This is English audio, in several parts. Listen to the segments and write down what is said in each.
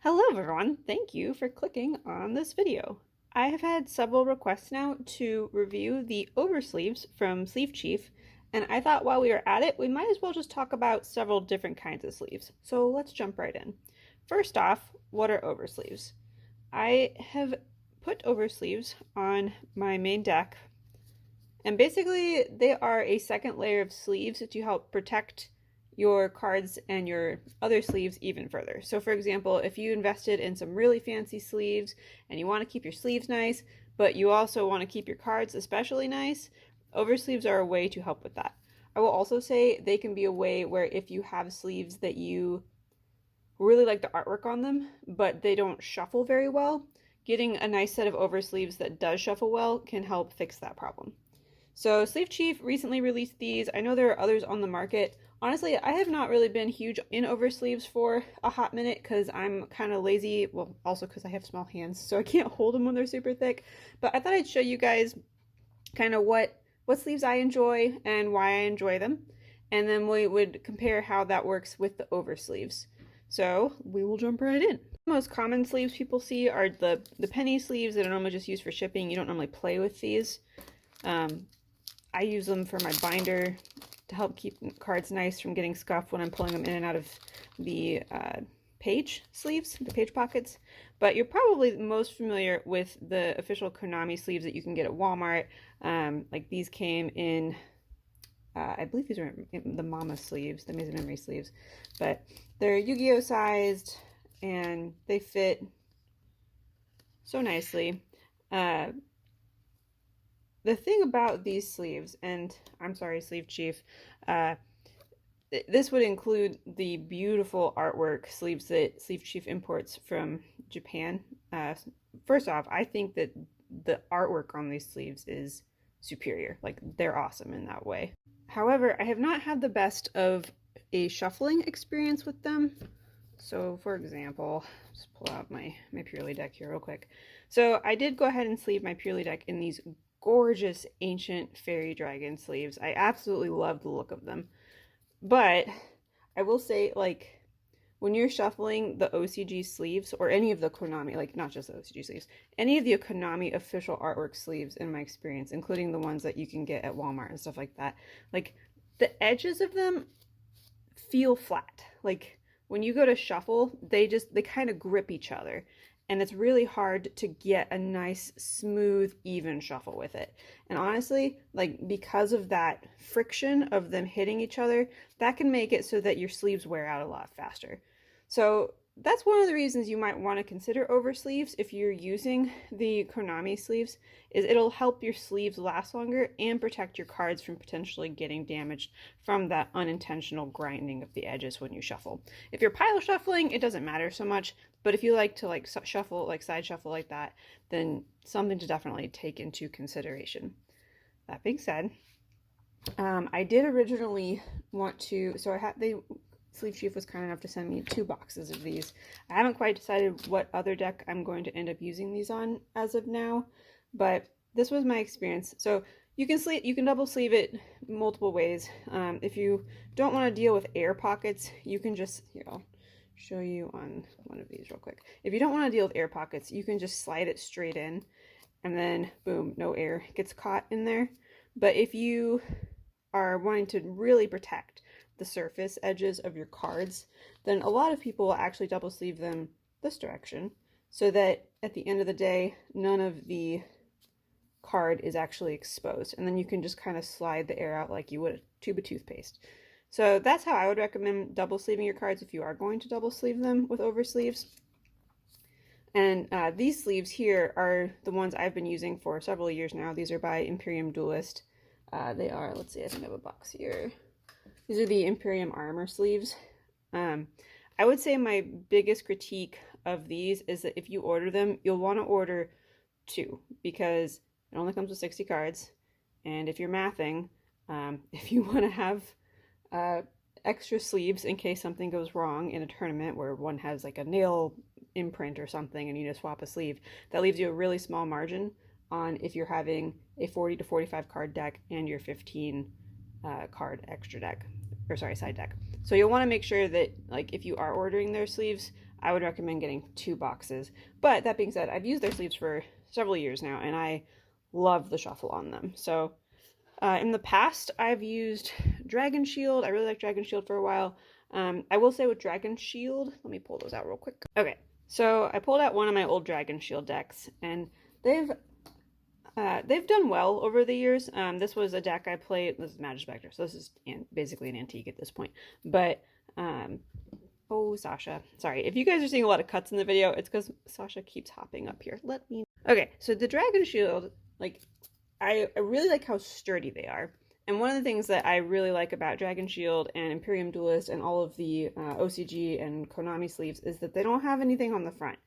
Hello everyone, thank you for clicking on this video. I have had several requests now to review the Oversleeves from SleeveChief, and I thought while we were at it, we might as well just talk about several different kinds of sleeves. So let's jump right in. First off, what are oversleeves? I have put oversleeves on my main deck, and basically they are a second layer of sleeves to help protect your cards and your other sleeves even further. So for example, if you invested in some really fancy sleeves and you want to keep your sleeves nice, but you also want to keep your cards especially nice, oversleeves are a way to help with that. I will also say they can be a way where if you have sleeves that you really like the artwork on them, but they don't shuffle very well, getting a nice set of oversleeves that does shuffle well can help fix that problem. So SleeveChief recently released these. I know there are others on the market. Honestly, I have not really been huge in oversleeves for a hot minute because I'm kind of lazy. Well, also because I have small hands, so I can't hold them when they're super thick. But I thought I'd show you guys kind of what sleeves I enjoy and why I enjoy them. And then we would compare how that works with the oversleeves. So we will jump right in. The most common sleeves people see are the penny sleeves that are normally just used for shipping. You don't normally play with these. I use them for my binder to help keep cards nice from getting scuffed when I'm pulling them in and out of the page sleeves, the page pockets. But you're probably most familiar with the official Konami sleeves that you can get at Walmart. Like these came in, I believe these are the Mama sleeves, the Maze of Memory sleeves. But they're Yu-Gi-Oh sized and they fit so nicely. The thing about these sleeves, and I'm sorry, SleeveChief, this would include the beautiful artwork sleeves that SleeveChief imports from Japan. First off, I think that the artwork on these sleeves is superior. Like, they're awesome in that way. However, I have not had the best of a shuffling experience with them. So, for example, let's pull out my Purely deck here real quick. So, I did go ahead and sleeve my Purely deck in these gorgeous ancient fairy dragon sleeves. I absolutely love the look of them. But I will say, like, when you're shuffling the OCG sleeves, or any of the Konami, like not just the OCG sleeves, any of the Konami official artwork sleeves in my experience, including the ones that you can get at Walmart and stuff like that, like the edges of them feel flat. Like when you go to shuffle, they kind of grip each other. And it's really hard to get a nice, smooth, even shuffle with it. And honestly, like because of that friction of them hitting each other, that can make it so that your sleeves wear out a lot faster. So that's one of the reasons you might want to consider oversleeves if you're using the Konami sleeves, is it'll help your sleeves last longer and protect your cards from potentially getting damaged from that unintentional grinding of the edges when you shuffle. If you're pile shuffling, it doesn't matter so much, but if you like to like shuffle, like side shuffle like that, then something to definitely take into consideration. That being said, I did originally want to, so I had, SleeveChief was kind enough to send me 2 boxes of these. I haven't quite decided what other deck I'm going to end up using these on as of now, but this was my experience. So you can double sleeve it multiple ways. If you don't want to deal with air pockets, you can just, here, I'll show you on one of these real quick. If you don't want to deal with air pockets, you can just slide it straight in and then boom, no air gets caught in there. But if you are wanting to really protect the surface edges of your cards, then a lot of people will actually double sleeve them this direction so that at the end of the day, none of the card is actually exposed. And then you can just kind of slide the air out like you would a tube of toothpaste. So that's how I would recommend double sleeving your cards if you are going to double sleeve them with oversleeves. And these sleeves here are the ones I've been using for several years now. These are by Imperium Duelist. They are, let's see, I think I have a box here. These are the Imperium Armor sleeves. I would say my biggest critique of these is that if you order them, you'll want to order 2 because it only comes with 60 cards. And if you're mathing, if you want to have extra sleeves in case something goes wrong in a tournament where one has like a nail imprint or something and you need to swap a sleeve, that leaves you a really small margin on if you're having a 40 to 45 card deck and your 15 card extra deck, or sorry, side deck. So you'll want to make sure that, like, if you are ordering their sleeves, I would recommend getting 2 boxes. But that being said, I've used their sleeves for several years now, and I love the shuffle on them. So in the past, I've used Dragon Shield. I really liked Dragon Shield for a while. I will say with Dragon Shield, let me pull those out real quick. Okay, so I pulled out one of my old Dragon Shield decks, and they've done well over the years. This was a deck I played. This is Magic Spectre, so this is basically an antique at this point. But oh, Sasha, sorry if you guys are seeing a lot of cuts in the video. It's because Sasha keeps hopping up here. Let me. Okay, so the Dragon Shield, like, I really like how sturdy they are. And one of the things that I really like about Dragon Shield and Imperium Duelist and all of the OCG and Konami sleeves is that they don't have anything on the front.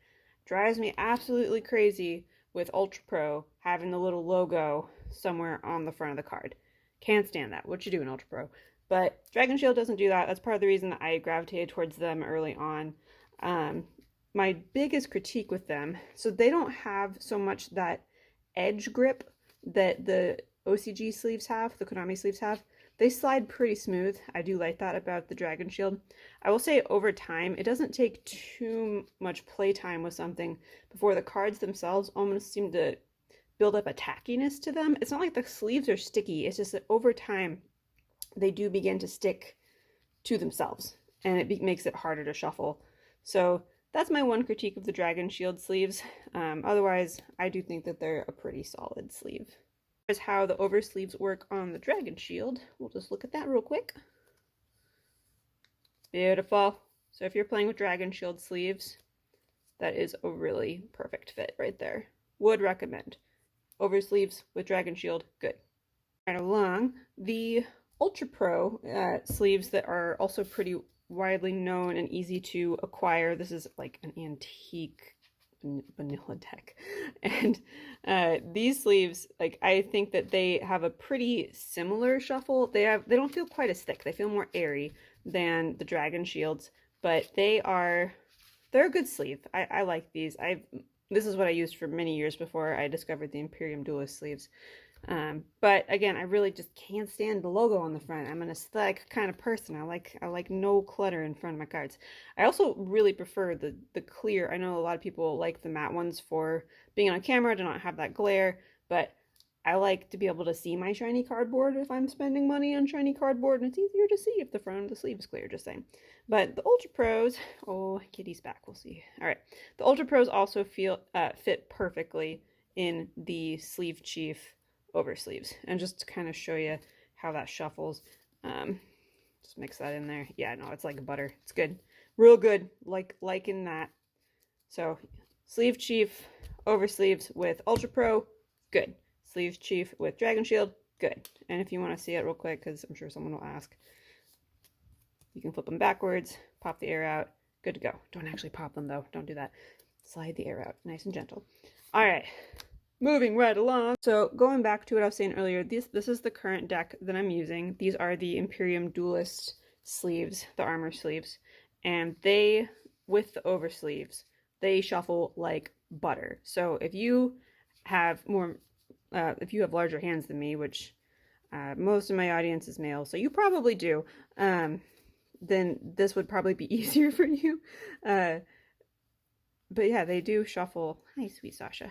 Drives me absolutely crazy with Ultra Pro having the little logo somewhere on the front of the card. Can't stand that. What you do in Ultra Pro. But Dragon Shield doesn't do that. That's part of the reason that I gravitated towards them early on. My biggest critique with them, so they don't have so much that edge grip that the OCG sleeves have, the Konami sleeves have. They slide pretty smooth. I do like that about the Dragon Shield. I will say over time, it doesn't take too much playtime with something before the cards themselves almost seem to build up a tackiness to them. It's not like the sleeves are sticky. It's just that over time, they do begin to stick to themselves, and it makes it harder to shuffle. So that's my one critique of the Dragon Shield sleeves. Otherwise, I do think that they're a pretty solid sleeve. Here's how the oversleeves work on the Dragon Shield. We'll just look at that real quick. Beautiful. So if you're playing with Dragon Shield sleeves, that is a really perfect fit right there. Would recommend. Oversleeves with Dragon Shield, good. Right along, the Ultra Pro sleeves that are also pretty widely known and easy to acquire. This is like an antique vanilla deck, and these sleeves, like, I think that they have a pretty similar shuffle. They don't feel quite as thick. They feel more airy than the Dragon Shields, but they're a good sleeve. I like these. This is what I used for many years before I discovered the Imperium Duelist sleeves. But again, I really just can't stand the logo on the front. I'm an aesthetic kind of person. I like no clutter in front of my cards. I also really prefer the clear. I know a lot of people like the matte ones for being on camera to not have that glare, but I like to be able to see my shiny cardboard if I'm spending money on shiny cardboard, and it's easier to see if the front of the sleeve is clear, just saying. But the Ultra Pros, oh, Kitty's back, we'll see. All right, the Ultra Pros also fit perfectly in the SleeveChief Oversleeves. And just to kind of show you how that shuffles, just mix that in there. Yeah, no, it's like butter. It's good, real good, like in that. So SleeveChief Oversleeves with Ultra Pro, good. SleeveChief with Dragon Shield, good. And if you want to see it real quick, because I'm sure someone will ask, you can flip them backwards, pop the air out, good to go. Don't actually pop them though, don't do that. Slide the air out, nice and gentle. All right, moving right along. So going back to what I was saying earlier, this is the current deck that I'm using. These are the Imperium Duelist sleeves, the armor sleeves, and they, with the oversleeves, they shuffle like butter. So if you have larger hands than me, which most of my audience is male, so you probably do, then this would probably be easier for you. But yeah, they do shuffle. Hi, sweet Sasha.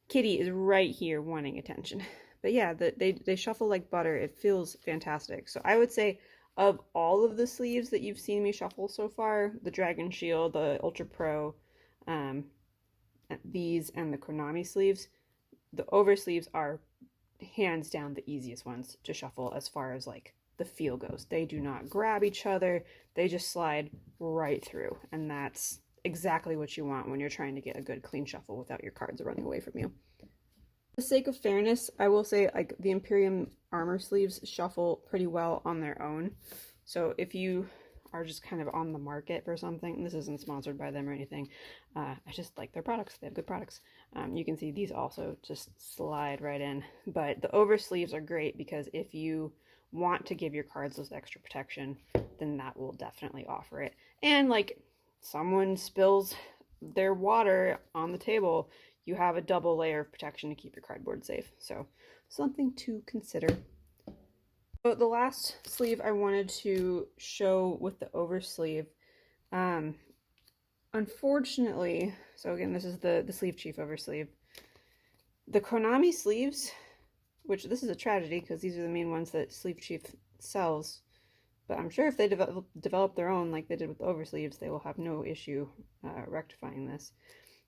Kitty is right here wanting attention. But yeah, they shuffle like butter. It feels fantastic. So I would say of all of the sleeves that you've seen me shuffle so far, the Dragon Shield, the Ultra Pro, these, and the Konami sleeves, the oversleeves are hands down the easiest ones to shuffle as far as like the feel goes. They do not grab each other. They just slide right through. And that's exactly what you want when you're trying to get a good clean shuffle without your cards running away from you. For the sake of fairness, I will say like the Imperium armor sleeves shuffle pretty well on their own. So if you are just kind of on the market for something, this isn't sponsored by them or anything, I just like their products. They have good products. You can see these also just slide right in. But the oversleeves are great because if you want to give your cards those extra protection, then that will definitely offer it. And like someone spills their water on the table, you have a double layer of protection to keep your cardboard safe. So something to consider. So the last sleeve I wanted to show with the oversleeve Unfortunately, so again, this is the SleeveChief oversleeve. The Konami sleeves, which this is a tragedy because these are the main ones that SleeveChief sells. But I'm sure if they develop their own like they did with the oversleeves, they will have no issue rectifying this.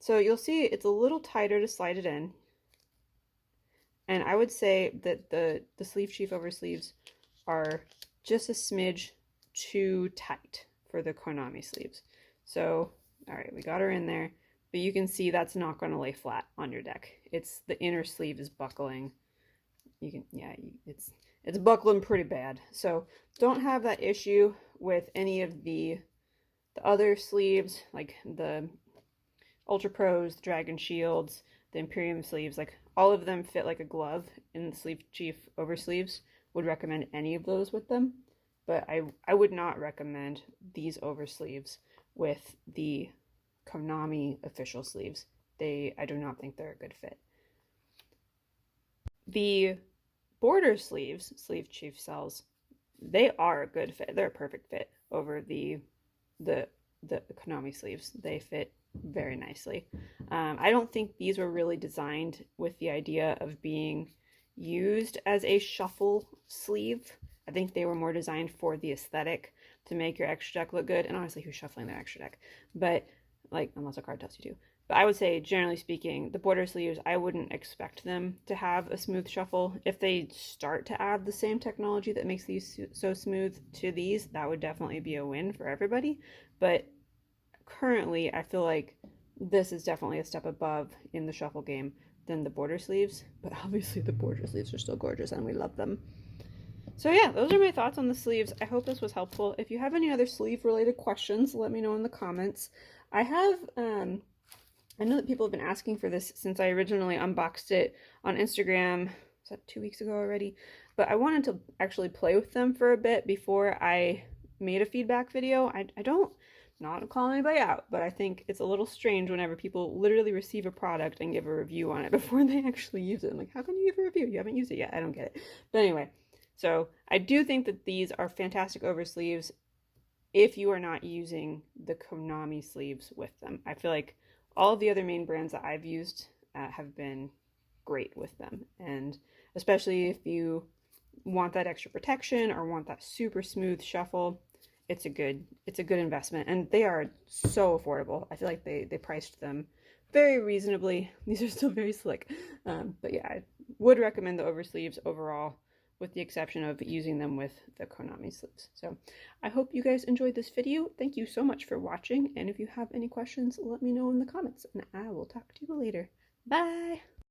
So you'll see it's a little tighter to slide it in. And I would say that the SleeveChief oversleeves are just a smidge too tight for the Konami sleeves. So, all right, we got her in there, but you can see that's not going to lay flat on your deck. It's the inner sleeve is buckling. You can, yeah, it's buckling pretty bad. So don't have that issue with any of the other sleeves, like the Ultra Pros, the Dragon Shields, the Imperium sleeves. Like all of them fit like a glove in the SleeveChief oversleeves. Would recommend any of those with them, but I would not recommend these oversleeves with the Konami official sleeves. I do not think they're a good fit. The border sleeves SleeveChief sells, they are a good fit. They're a perfect fit over the Konami sleeves. They fit very nicely. I don't think these were really designed with the idea of being used as a shuffle sleeve. I think they were more designed for the aesthetic to make your extra deck look good. And honestly, who's shuffling their extra deck? But like, unless a card tells you to. But I would say, generally speaking, the border sleeves, I wouldn't expect them to have a smooth shuffle. If they start to add the same technology that makes these so smooth to these, that would definitely be a win for everybody. But currently, I feel like this is definitely a step above in the shuffle game than the border sleeves. But obviously, the border sleeves are still gorgeous and we love them. So yeah, those are my thoughts on the sleeves. I hope this was helpful. If you have any other sleeve related questions, let me know in the comments. I have, I know that people have been asking for this since I originally unboxed it on Instagram. Was that 2 weeks ago already? But I wanted to actually play with them for a bit before I made a feedback video. I don't, not call anybody out, but I think it's a little strange whenever people literally receive a product and give a review on it before they actually use it. I'm like, how can you give a review? You haven't used it yet. I don't get it. But anyway, so I do think that these are fantastic oversleeves if you are not using the Konami sleeves with them. I feel like all of the other main brands that I've used have been great with them. And especially if you want that extra protection or want that super smooth shuffle, it's a good investment. And they are so affordable. I feel like they priced them very reasonably. These are still very slick. But yeah, I would recommend the oversleeves overall, with the exception of using them with the Konami sleeves. So I hope you guys enjoyed this video. Thank you so much for watching. And if you have any questions, let me know in the comments and I will talk to you later. Bye!